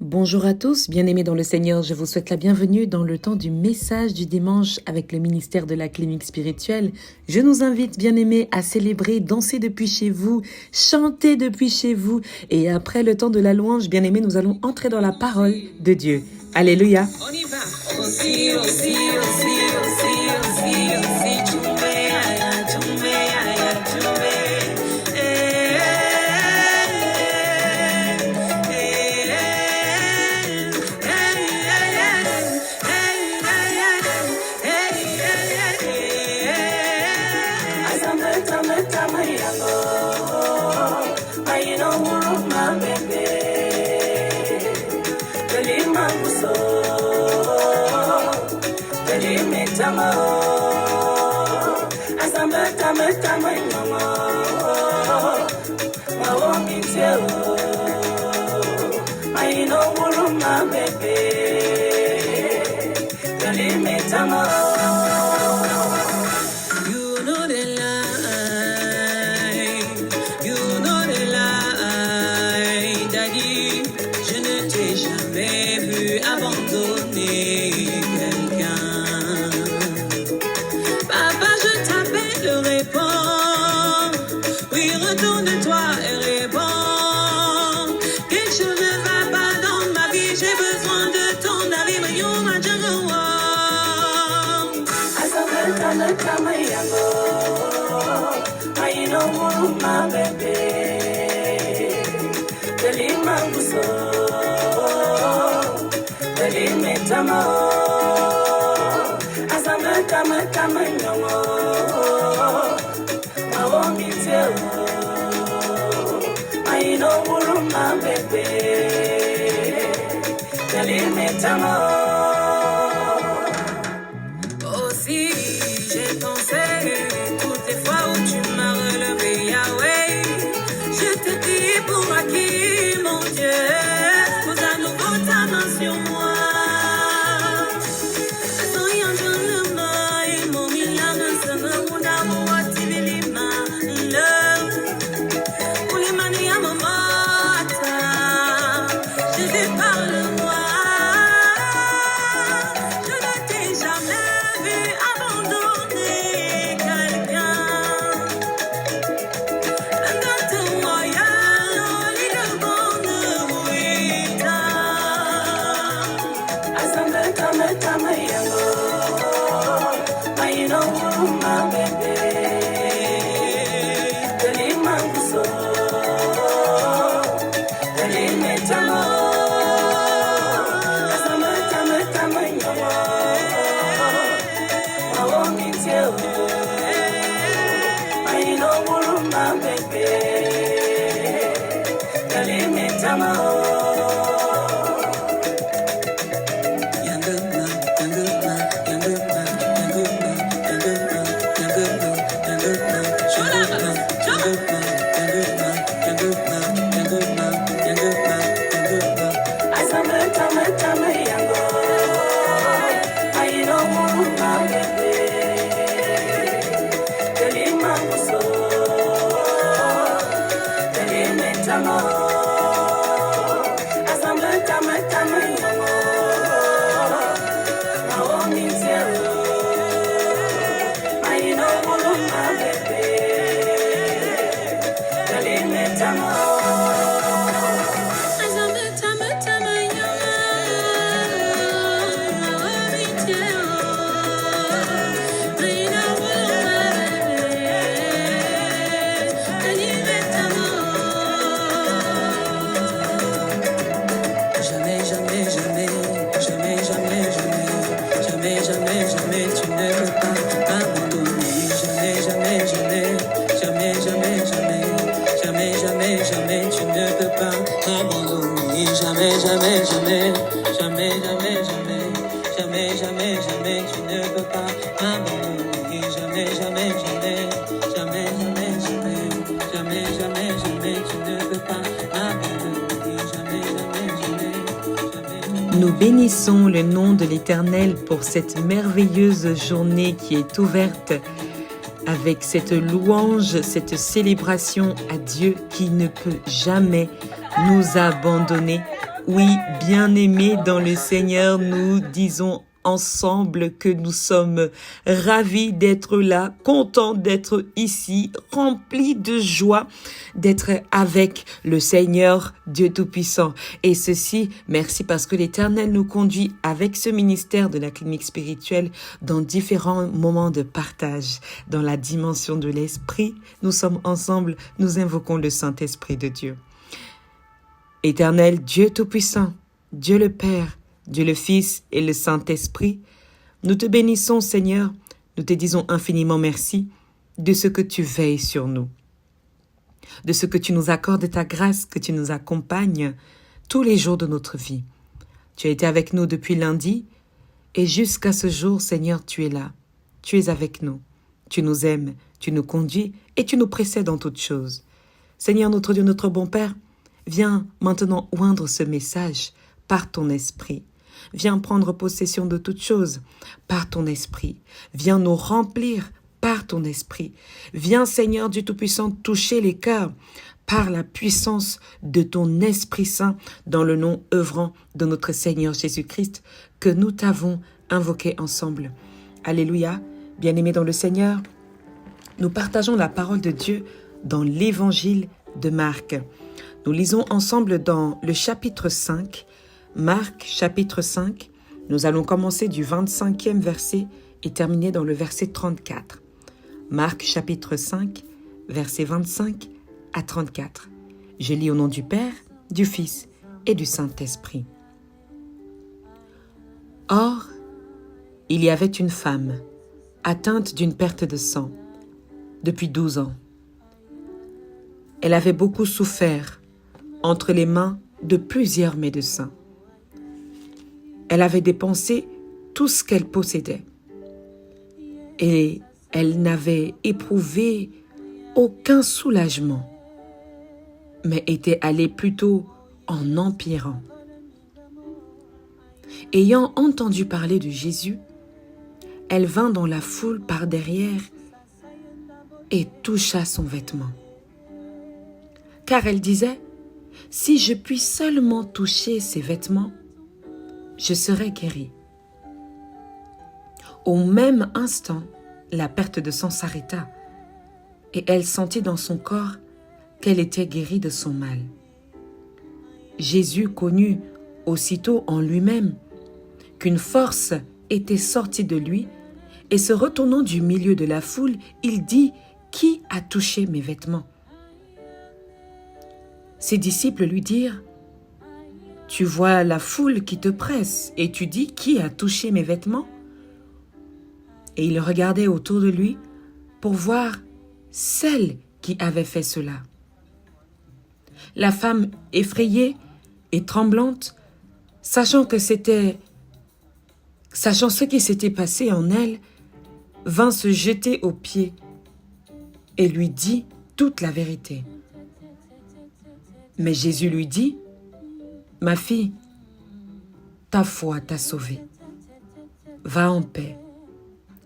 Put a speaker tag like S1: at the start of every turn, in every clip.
S1: Bonjour à tous, bien-aimés dans le Seigneur, je vous souhaite la bienvenue dans le temps du message du dimanche avec le ministère de la clinique spirituelle. Je nous invite, bien-aimés, à célébrer, danser depuis chez vous, chanter depuis chez vous. Et après le temps de la louange, bien-aimés, nous allons entrer dans la parole de Dieu. Alléluia. On y va.
S2: Je ne t'ai jamais vu abandonner quelqu'un. Papa, je t'appelle, réponds. Oui, retourne-toi et réponds. Quelque chose ne va pas dans ma vie, j'ai besoin de ton avis. You my jungle warm. I know my baby. Aussi, j'ai pensé toutes les fois où tu m'as relevé, Yahweh. Je te dis pour acquis, mon Dieu, pose à nouveau ta main sur moi.
S1: Nous bénissons le nom de l'Éternel pour cette merveilleuse journée qui est ouverte avec cette louange, cette célébration à Dieu qui ne peut jamais nous abandonner. Oui, bien-aimés dans le Seigneur, nous disons ensemble que nous sommes ravis d'être là, contents d'être ici, remplis de joie d'être avec le Seigneur Dieu Tout-Puissant. Et ceci, merci parce que l'Éternel nous conduit avec ce ministère de la clinique spirituelle dans différents moments de partage. Dans la dimension de l'Esprit, nous sommes ensemble, nous invoquons le Saint-Esprit de Dieu. Éternel Dieu Tout-Puissant, Dieu le Père, Dieu le Fils et le Saint-Esprit, nous te bénissons Seigneur, nous te disons infiniment merci de ce que tu veilles sur nous, de ce que tu nous accordes ta grâce, que tu nous accompagnes tous les jours de notre vie. Tu as été avec nous depuis lundi et jusqu'à ce jour Seigneur tu es là, tu es avec nous, tu nous aimes, tu nous conduis et tu nous précèdes en toutes choses. Seigneur notre Dieu, notre bon Père, viens maintenant oindre ce message par ton esprit. Viens prendre possession de toutes choses par ton esprit. Viens nous remplir par ton esprit. Viens, Seigneur Dieu Tout-Puissant, toucher les cœurs par la puissance de ton Esprit Saint dans le nom œuvrant de notre Seigneur Jésus-Christ que nous t'avons invoqué ensemble. Alléluia. Bien-aimés dans le Seigneur, nous partageons la parole de Dieu dans l'évangile de Marc. Nous lisons ensemble dans le chapitre 5, Marc chapitre 5. Nous allons commencer du 25e verset et terminer dans le verset 34. Marc chapitre 5, versets 25 à 34. Je lis au nom du Père, du Fils et du Saint-Esprit. Or, il y avait une femme atteinte d'une perte de sang depuis 12 ans. Elle avait beaucoup souffert entre les mains de plusieurs médecins. Elle avait dépensé tout ce qu'elle possédait et elle n'avait éprouvé aucun soulagement, mais était allée plutôt en empirant. Ayant entendu parler de Jésus, elle vint dans la foule par derrière et toucha son vêtement. Car elle disait, « Si je puis seulement toucher ses vêtements, je serai guérie. » Au même instant, la perte de sang s'arrêta et elle sentit dans son corps qu'elle était guérie de son mal. Jésus connut aussitôt en lui-même qu'une force était sortie de lui et se retournant du milieu de la foule, il dit « Qui a touché mes vêtements ?» Ses disciples lui dirent « Tu vois la foule qui te presse et tu dis « Qui a touché mes vêtements ?» Et il regardait autour de lui pour voir celle qui avait fait cela. La femme effrayée et tremblante, sachant ce qui s'était passé en elle, vint se jeter aux pieds et lui dit toute la vérité. Mais Jésus lui dit, « Ma fille, ta foi t'a sauvée. Va en paix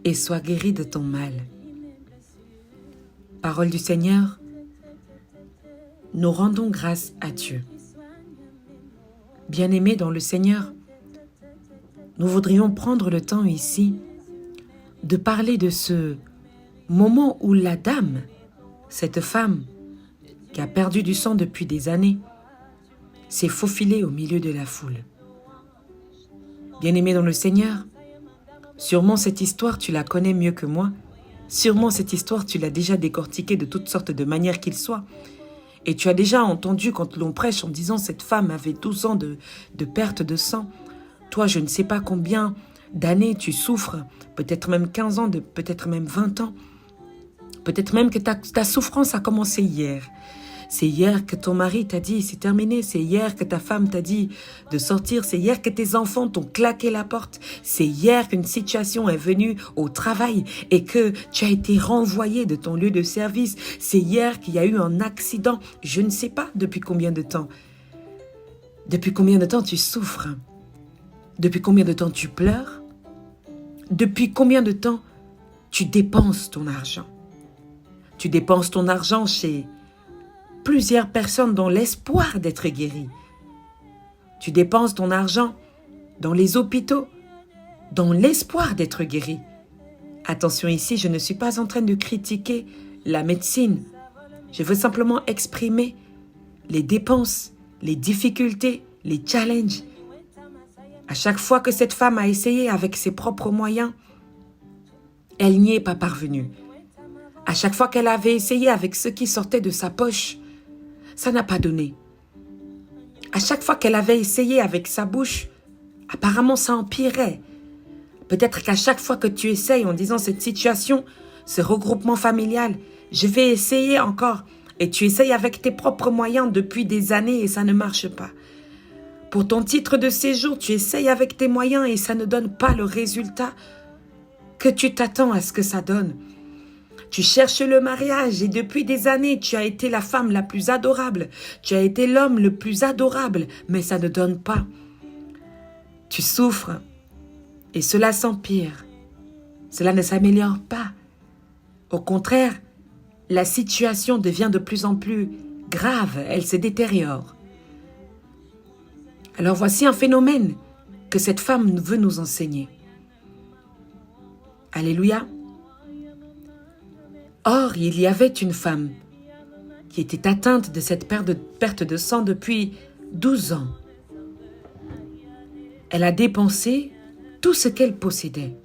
S1: et sois guérie de ton mal. » Parole du Seigneur, nous rendons grâce à Dieu. Bien-aimés dans le Seigneur, nous voudrions prendre le temps ici de parler de ce moment où la dame, cette femme qui a perdu du sang depuis des années, s'est faufilée au milieu de la foule. Bien-aimés dans le Seigneur, sûrement cette histoire tu la connais mieux que moi, sûrement cette histoire tu l'as déjà décortiquée de toutes sortes de manières qu'il soit. Et tu as déjà entendu quand l'on prêche en disant cette femme avait 12 ans de perte de sang. Toi, je ne sais pas combien d'années tu souffres, peut-être même 15 ans, peut-être même 20 ans. Peut-être même que ta souffrance a commencé hier. C'est hier que ton mari t'a dit c'est terminé. C'est hier que ta femme t'a dit de sortir. C'est hier que tes enfants t'ont claqué la porte. C'est hier qu'une situation est venue au travail et que tu as été renvoyé de ton lieu de service. C'est hier qu'il y a eu un accident. Je ne sais pas depuis combien de temps. Depuis combien de temps tu souffres? Depuis combien de temps tu pleures? Depuis combien de temps tu dépenses ton argent? Tu dépenses ton argent chez plusieurs personnes dans l'espoir d'être guéri. Tu dépenses ton argent dans les hôpitaux, dans l'espoir d'être guéri. Attention ici, je ne suis pas en train de critiquer la médecine. Je veux simplement exprimer les dépenses, les difficultés, les challenges. À chaque fois que cette femme a essayé avec ses propres moyens, elle n'y est pas parvenue. À chaque fois qu'elle avait essayé avec ce qui sortait de sa poche, ça n'a pas donné. À chaque fois qu'elle avait essayé avec sa bouche, apparemment ça empirait. Peut-être qu'à chaque fois que tu essayes en disant cette situation, ce regroupement familial, je vais essayer encore. Et tu essayes avec tes propres moyens depuis des années et ça ne marche pas. Pour ton titre de séjour, tu essayes avec tes moyens et ça ne donne pas le résultat que tu t'attends à ce que ça donne. Tu cherches le mariage et depuis des années, tu as été la femme la plus adorable. Tu as été l'homme le plus adorable, mais ça ne donne pas. Tu souffres et cela s'empire. Cela ne s'améliore pas. Au contraire, la situation devient de plus en plus grave, elle se détériore. Alors voici un phénomène que cette femme veut nous enseigner. Alléluia. Or, il y avait une femme qui était atteinte de cette perte de sang depuis 12 ans. Elle a dépensé tout ce qu'elle possédait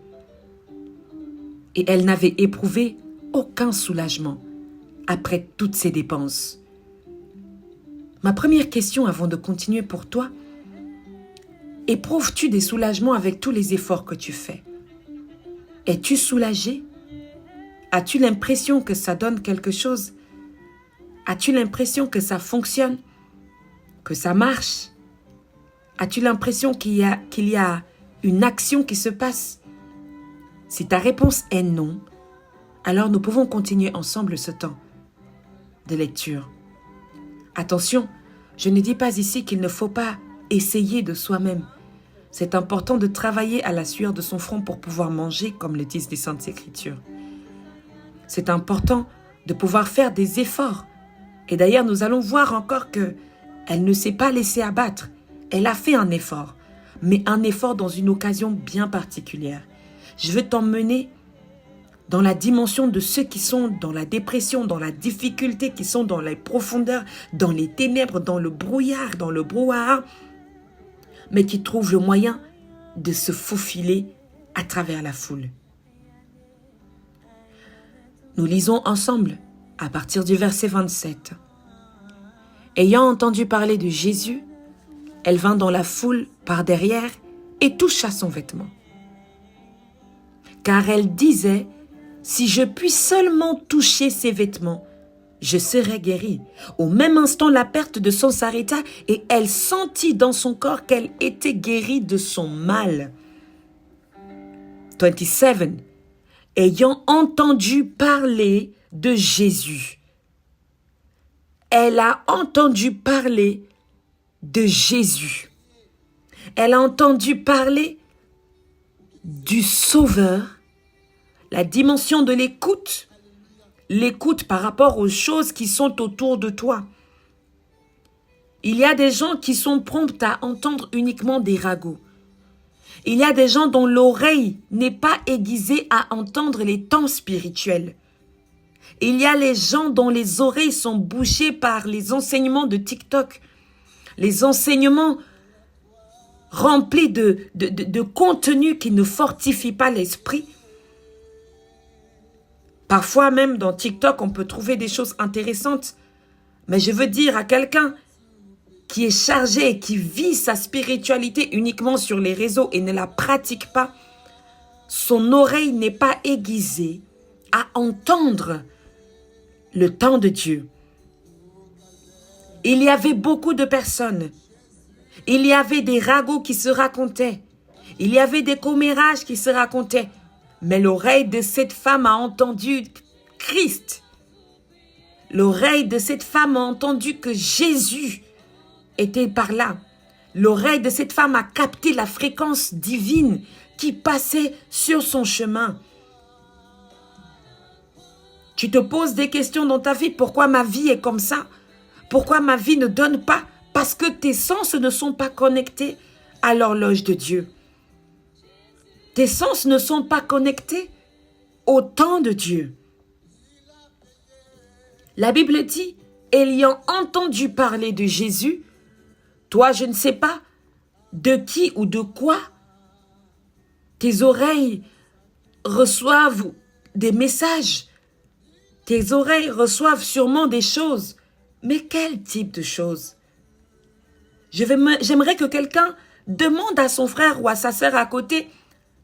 S1: et elle n'avait éprouvé aucun soulagement après toutes ces dépenses. Ma première question avant de continuer pour toi, éprouves-tu des soulagements avec tous les efforts que tu fais? Es-tu soulagé? As-tu l'impression que ça donne quelque chose? As-tu l'impression que ça fonctionne? Que ça marche? As-tu l'impression qu'il y a une action qui se passe? Si ta réponse est non, alors nous pouvons continuer ensemble ce temps de lecture. Attention, je ne dis pas ici qu'il ne faut pas essayer de soi-même. C'est important de travailler à la sueur de son front pour pouvoir manger, comme le disent les Saintes Écritures. C'est important de pouvoir faire des efforts. Et d'ailleurs, nous allons voir encore qu'elle ne s'est pas laissée abattre. Elle a fait un effort, mais un effort dans une occasion bien particulière. Je veux t'emmener dans la dimension de ceux qui sont dans la dépression, dans la difficulté, qui sont dans les profondeurs, dans les ténèbres, dans le brouillard, dans le brouhaha, mais qui trouvent le moyen de se faufiler à travers la foule. Nous lisons ensemble à partir du verset 27. Ayant entendu parler de Jésus, elle vint dans la foule par derrière et toucha son vêtement. Car elle disait, « Si je puis seulement toucher ses vêtements, je serai guérie. » Au même instant, la perte de sang s'arrêta et elle sentit dans son corps qu'elle était guérie de son mal. 27. Ayant entendu parler de Jésus. Elle a entendu parler de Jésus. Elle a entendu parler du Sauveur, la dimension de l'écoute par rapport aux choses qui sont autour de toi. Il y a des gens qui sont prompts à entendre uniquement des ragots. Il y a des gens dont l'oreille n'est pas aiguisée à entendre les temps spirituels. Il y a les gens dont les oreilles sont bouchées par les enseignements de TikTok, les enseignements remplis de contenu qui ne fortifie pas l'esprit. Parfois même dans TikTok, on peut trouver des choses intéressantes. Mais je veux dire à quelqu'un qui est chargé et qui vit sa spiritualité uniquement sur les réseaux et ne la pratique pas, son oreille n'est pas aiguisée à entendre le temps de Dieu. Il y avait beaucoup de personnes. Il y avait des ragots qui se racontaient. Il y avait des commérages qui se racontaient. Mais l'oreille de cette femme a entendu Christ. L'oreille de cette femme a entendu que Jésus était par là. L'oreille de cette femme a capté la fréquence divine qui passait sur son chemin. Tu te poses des questions dans ta vie. Pourquoi ma vie est comme ça? Pourquoi ma vie ne donne pas? parce que tes sens ne sont pas connectés à l'horloge de Dieu. Tes sens ne sont pas connectés au temps de Dieu. La Bible dit, ayant entendu parler de Jésus, toi, je ne sais pas de qui ou de quoi tes oreilles reçoivent des messages. Tes oreilles reçoivent sûrement des choses. Mais quel type de choses? J'aimerais que quelqu'un demande à son frère ou à sa sœur à côté,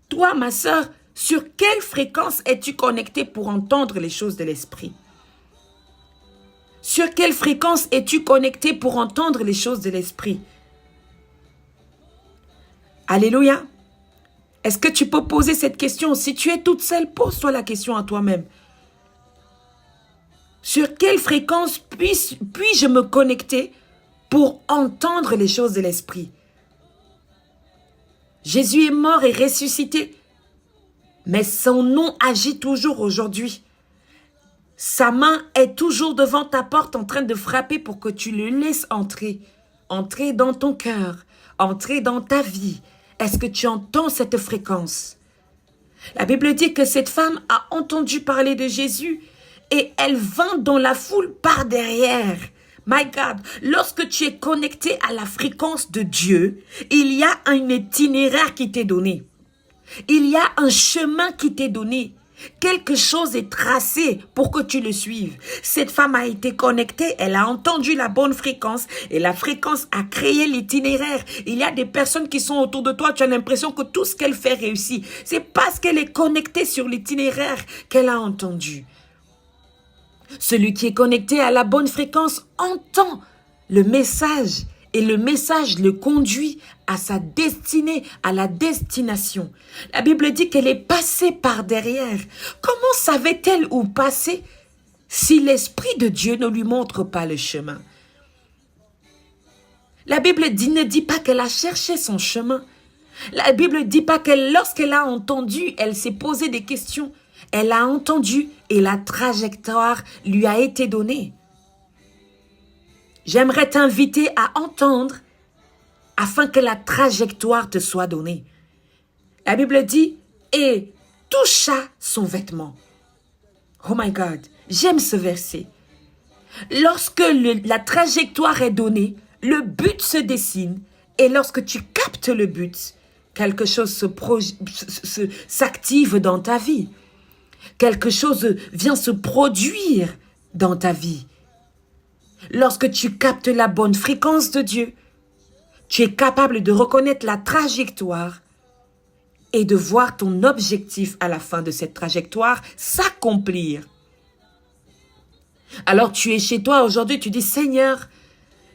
S1: toi, ma sœur, sur quelle fréquence es-tu connecté pour entendre les choses de l'esprit? Sur quelle fréquence es-tu connecté pour entendre les choses de l'esprit? Alléluia. Est-ce que tu peux poser cette question? Si tu es toute seule, pose-toi la question à toi-même. Sur quelle fréquence puis-je me connecter pour entendre les choses de l'esprit? Jésus est mort et ressuscité, mais son nom agit toujours aujourd'hui. Sa main est toujours devant ta porte en train de frapper pour que tu le laisses entrer. Entrer dans ton cœur, entrer dans ta vie. Est-ce que tu entends cette fréquence? La Bible dit que cette femme a entendu parler de Jésus et elle vint dans la foule par derrière. My God, lorsque tu es connecté à la fréquence de Dieu, il y a un itinéraire qui t'est donné. Il y a un chemin qui t'est donné. Quelque chose est tracé pour que tu le suives. Cette femme a été connectée, elle a entendu la bonne fréquence et la fréquence a créé l'itinéraire. Il y a des personnes qui sont autour de toi, tu as l'impression que tout ce qu'elle fait réussit. C'est parce qu'elle est connectée sur l'itinéraire qu'elle a entendu. Celui qui est connecté à la bonne fréquence entend le message et le message le conduit à sa destinée, à la destination. La Bible dit qu'elle est passée par derrière. Comment savait-elle où passer si l'Esprit de Dieu ne lui montre pas le chemin? La Bible ne dit pas qu'elle a cherché son chemin. La Bible ne dit pas que lorsqu'elle a entendu, elle s'est posé des questions. Elle a entendu et la trajectoire lui a été donnée. J'aimerais t'inviter à entendre afin que la trajectoire te soit donnée. La Bible dit, et toucha son vêtement. Oh my God, j'aime ce verset. Lorsque la trajectoire est donnée, le but se dessine et lorsque tu captes le but, quelque chose s'active dans ta vie. Quelque chose vient se produire dans ta vie. Lorsque tu captes la bonne fréquence de Dieu, tu es capable de reconnaître la trajectoire et de voir ton objectif à la fin de cette trajectoire s'accomplir. Alors tu es chez toi aujourd'hui, tu dis, Seigneur,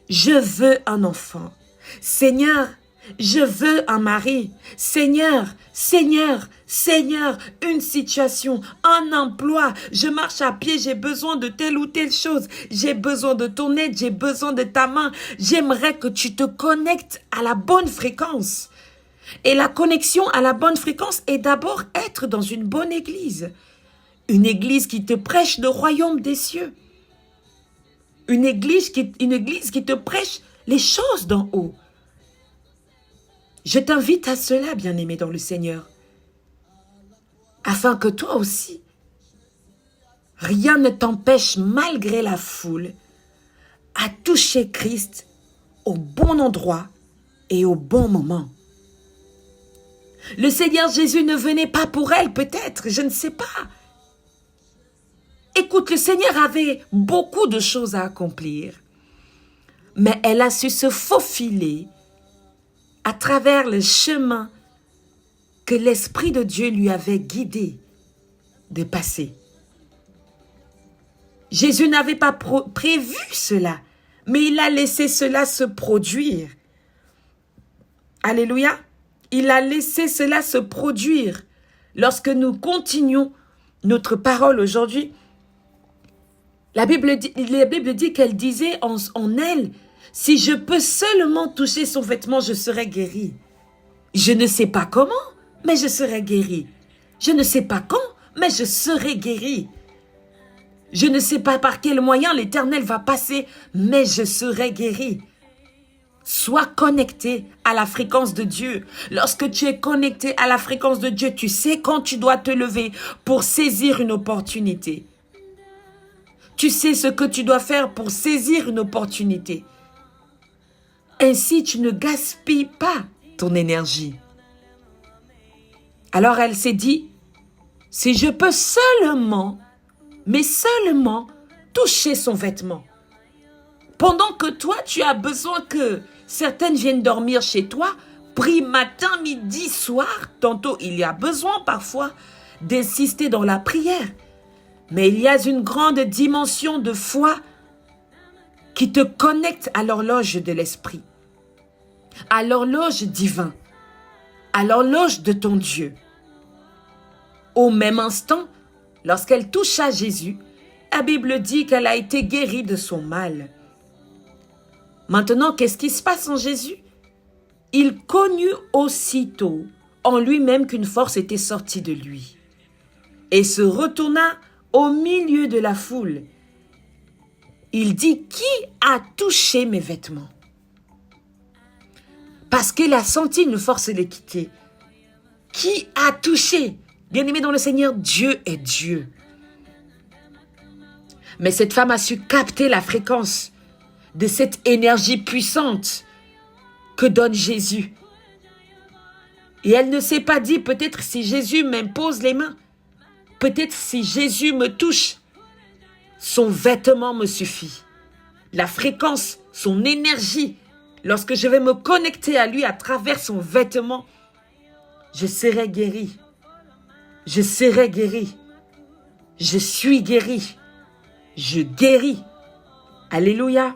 S1: je veux un enfant. Seigneur, je veux un mari. Seigneur, Seigneur, Seigneur, une situation, un emploi. Je marche à pied, j'ai besoin de telle ou telle chose. J'ai besoin de ton aide, j'ai besoin de ta main. J'aimerais que tu te connectes à la bonne fréquence. Et la connexion à la bonne fréquence est d'abord être dans une bonne église. Une église qui te prêche le royaume des cieux. Une église qui te prêche les choses d'en haut. Je t'invite à cela, bien-aimé dans le Seigneur, afin que toi aussi, rien ne t'empêche, malgré la foule, à toucher Christ au bon endroit et au bon moment. Le Seigneur Jésus ne venait pas pour elle, peut-être, je ne sais pas. Écoute, le Seigneur avait beaucoup de choses à accomplir, mais elle a su se faufiler à travers le chemin que l'Esprit de Dieu lui avait guidé de passer. Jésus n'avait pas prévu cela, mais il a laissé cela se produire. Alléluia. Il a laissé cela se produire. Lorsque nous continuons notre parole aujourd'hui, la Bible dit qu'elle disait en elle, si je peux seulement toucher son vêtement, je serai guéri. Je ne sais pas comment, mais je serai guéri. Je ne sais pas quand, mais je serai guéri. Je ne sais pas par quel moyen l'Éternel va passer, mais je serai guéri. Sois connecté à la fréquence de Dieu. Lorsque tu es connecté à la fréquence de Dieu, tu sais quand tu dois te lever pour saisir une opportunité. Tu sais ce que tu dois faire pour saisir une opportunité. Ainsi, tu ne gaspilles pas ton énergie. Alors elle s'est dit, si je peux seulement, mais seulement, toucher son vêtement. Pendant que toi, tu as besoin que certaines viennent dormir chez toi, prie matin, midi, soir. Tantôt, il y a besoin parfois d'insister dans la prière. Mais il y a une grande dimension de foi qui te connecte à l'horloge de l'esprit, à l'horloge divine, à l'horloge de ton Dieu. Au même instant, lorsqu'elle toucha Jésus, la Bible dit qu'elle a été guérie de son mal. Maintenant, qu'est-ce qui se passe en Jésus? Il connut aussitôt en lui-même qu'une force était sortie de lui et se retourna au milieu de la foule. Il dit, qui a touché mes vêtements? Parce qu'il a senti une force les quitter. Qui a touché? Bien-aimé dans le Seigneur, Dieu est Dieu. Mais cette femme a su capter la fréquence de cette énergie puissante que donne Jésus. Et elle ne s'est pas dit, peut-être si Jésus m'impose les mains, peut-être si Jésus me touche, son vêtement me suffit. La fréquence, son énergie, lorsque je vais me connecter à lui à travers son vêtement, je serai guéri. Je serai guéri. Je suis guéri. Je guéris. Alléluia.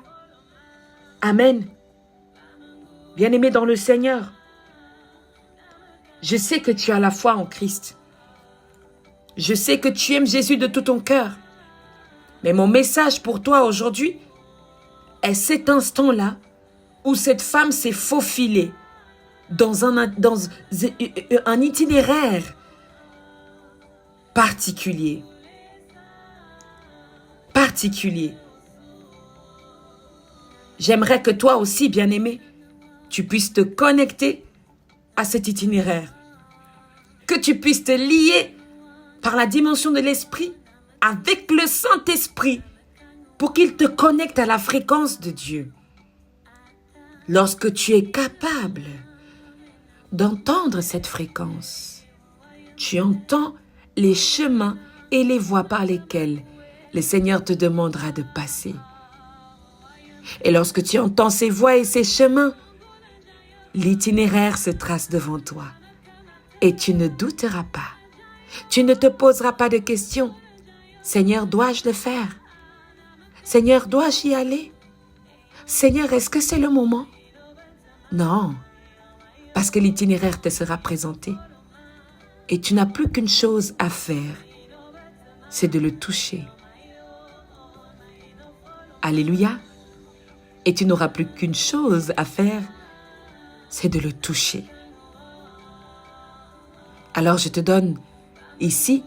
S1: Amen. Bien-aimé dans le Seigneur, je sais que tu as la foi en Christ. Je sais que tu aimes Jésus de tout ton cœur. Mais mon message pour toi aujourd'hui est cet instant-là où cette femme s'est faufilée dans un itinéraire particulier. J'aimerais que toi aussi, bien-aimé, tu puisses te connecter à cet itinéraire. Que tu puisses te lier par la dimension de l'esprit avec le Saint-Esprit pour qu'il te connecte à la fréquence de Dieu. Lorsque tu es capable d'entendre cette fréquence, tu entends les chemins et les voies par lesquels le Seigneur te demandera de passer. Et lorsque tu entends ces voies et ces chemins, l'itinéraire se trace devant toi. Et tu ne douteras pas. Tu ne te poseras pas de questions. Seigneur, dois-je le faire? Seigneur, dois-je y aller? Seigneur, est-ce que c'est le moment? Non, parce que l'itinéraire te sera présenté. Et tu n'as plus qu'une chose à faire, c'est de le toucher. Alléluia. Et tu n'auras plus qu'une chose à faire, c'est de le toucher. Alors je te donne ici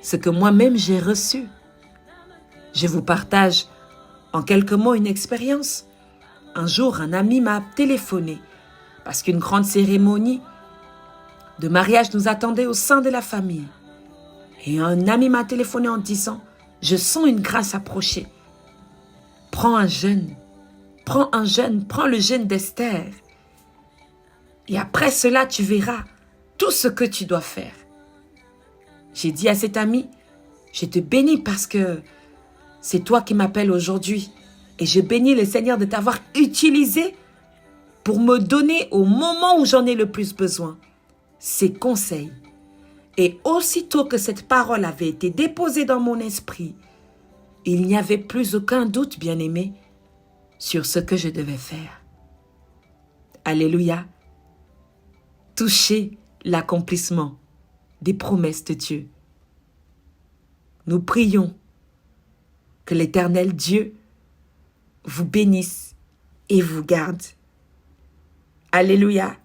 S1: ce que moi-même j'ai reçu. Je vous partage en quelques mots une expérience. Un jour, un ami m'a téléphoné parce qu'une grande cérémonie de mariage nous attendait au sein de la famille. Et un ami m'a téléphoné en disant, je sens une grâce approcher. Prends un jeûne, prends le jeûne d'Esther. Et après cela, tu verras tout ce que tu dois faire. J'ai dit à cet ami, je te bénis parce que c'est toi qui m'appelles aujourd'hui. Et je bénis le Seigneur de t'avoir utilisé pour me donner au moment où j'en ai le plus besoin ces conseils. Et aussitôt que cette parole avait été déposée dans mon esprit, il n'y avait plus aucun doute, bien-aimé, sur ce que je devais faire. Alléluia. Toucher l'accomplissement des promesses de Dieu. Nous prions que l'Éternel Dieu vous bénisse et vous garde. Alléluia.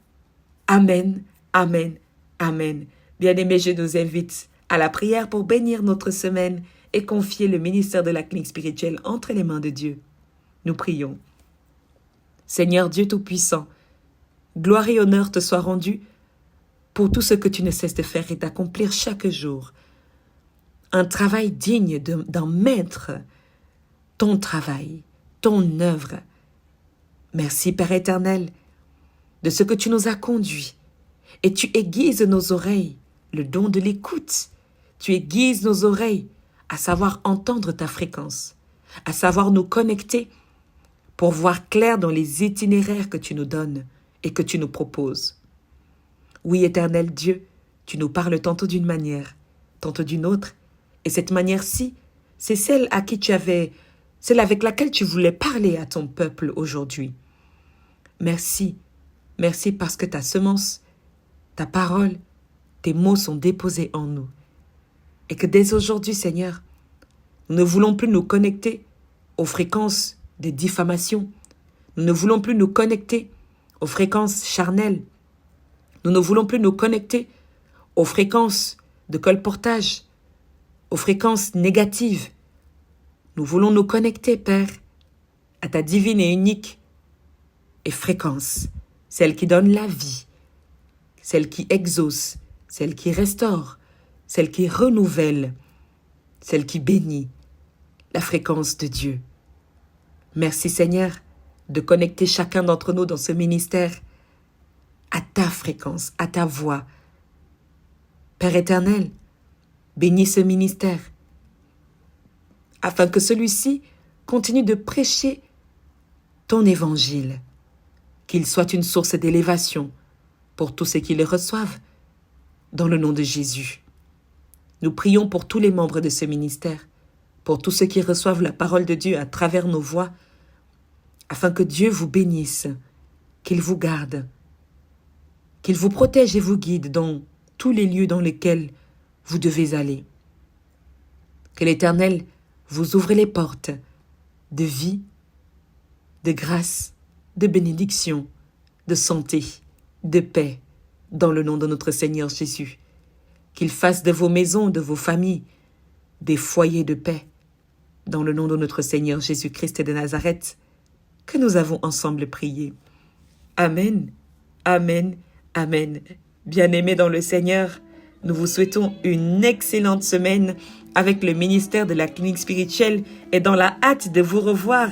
S1: Amen, amen, amen. Bien-aimés, je nous invite à la prière pour bénir notre semaine et confier le ministère de la clinique spirituelle entre les mains de Dieu. Nous prions. Seigneur Dieu Tout-Puissant, gloire et honneur te soient rendus pour tout ce que tu ne cesses de faire et d'accomplir chaque jour. Un travail digne d'un maître, ton travail, ton œuvre. Merci Père éternel de ce que tu nous as conduits et tu aiguises nos oreilles, le don de l'écoute. Tu aiguises nos oreilles à savoir entendre ta fréquence, à savoir nous connecter pour voir clair dans les itinéraires que tu nous donnes et que tu nous proposes. Oui, éternel Dieu, tu nous parles tantôt d'une manière, tantôt d'une autre, et cette manière-ci, c'est celle avec laquelle tu voulais parler à ton peuple aujourd'hui. Merci, merci parce que ta semence, ta parole, tes mots sont déposés en nous. Et que dès aujourd'hui, Seigneur, nous ne voulons plus nous connecter aux fréquences de diffamation. Nous ne voulons plus nous connecter aux fréquences charnelles. Nous ne voulons plus nous connecter aux fréquences de colportage, aux fréquences négatives. Nous voulons nous connecter, Père, à ta divine et unique fréquence, celle qui donne la vie, celle qui exauce, celle qui restaure, celle qui renouvelle, celle qui bénit, la fréquence de Dieu. Merci Seigneur de connecter chacun d'entre nous dans ce ministère à ta fréquence, à ta voix. Père éternel, bénis ce ministère afin que celui-ci continue de prêcher ton évangile, qu'il soit une source d'élévation pour tous ceux qui le reçoivent, dans le nom de Jésus. Nous prions pour tous les membres de ce ministère, pour tous ceux qui reçoivent la parole de Dieu à travers nos voix, afin que Dieu vous bénisse, qu'il vous garde, qu'il vous protège et vous guide dans tous les lieux dans lesquels vous devez aller. Que l'Éternel vous ouvre les portes de vie, de grâce, de bénédiction, de santé, de paix, dans le nom de notre Seigneur Jésus. Qu'il fasse de vos maisons, de vos familles, des foyers de paix, dans le nom de notre Seigneur Jésus-Christ de Nazareth, que nous avons ensemble prié. Amen, amen, amen. Bien-aimés dans le Seigneur, nous vous souhaitons une excellente semaine avec le ministère de la clinique spirituelle et dans la hâte de vous revoir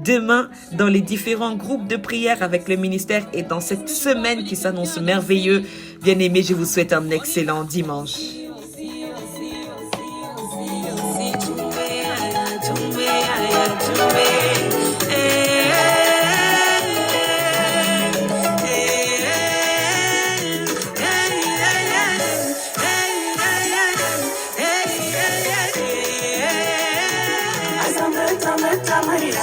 S1: demain dans les différents groupes de prière avec le ministère et dans cette semaine qui s'annonce merveilleux. Bien-aimés, je vous souhaite un excellent dimanche.
S2: Baby,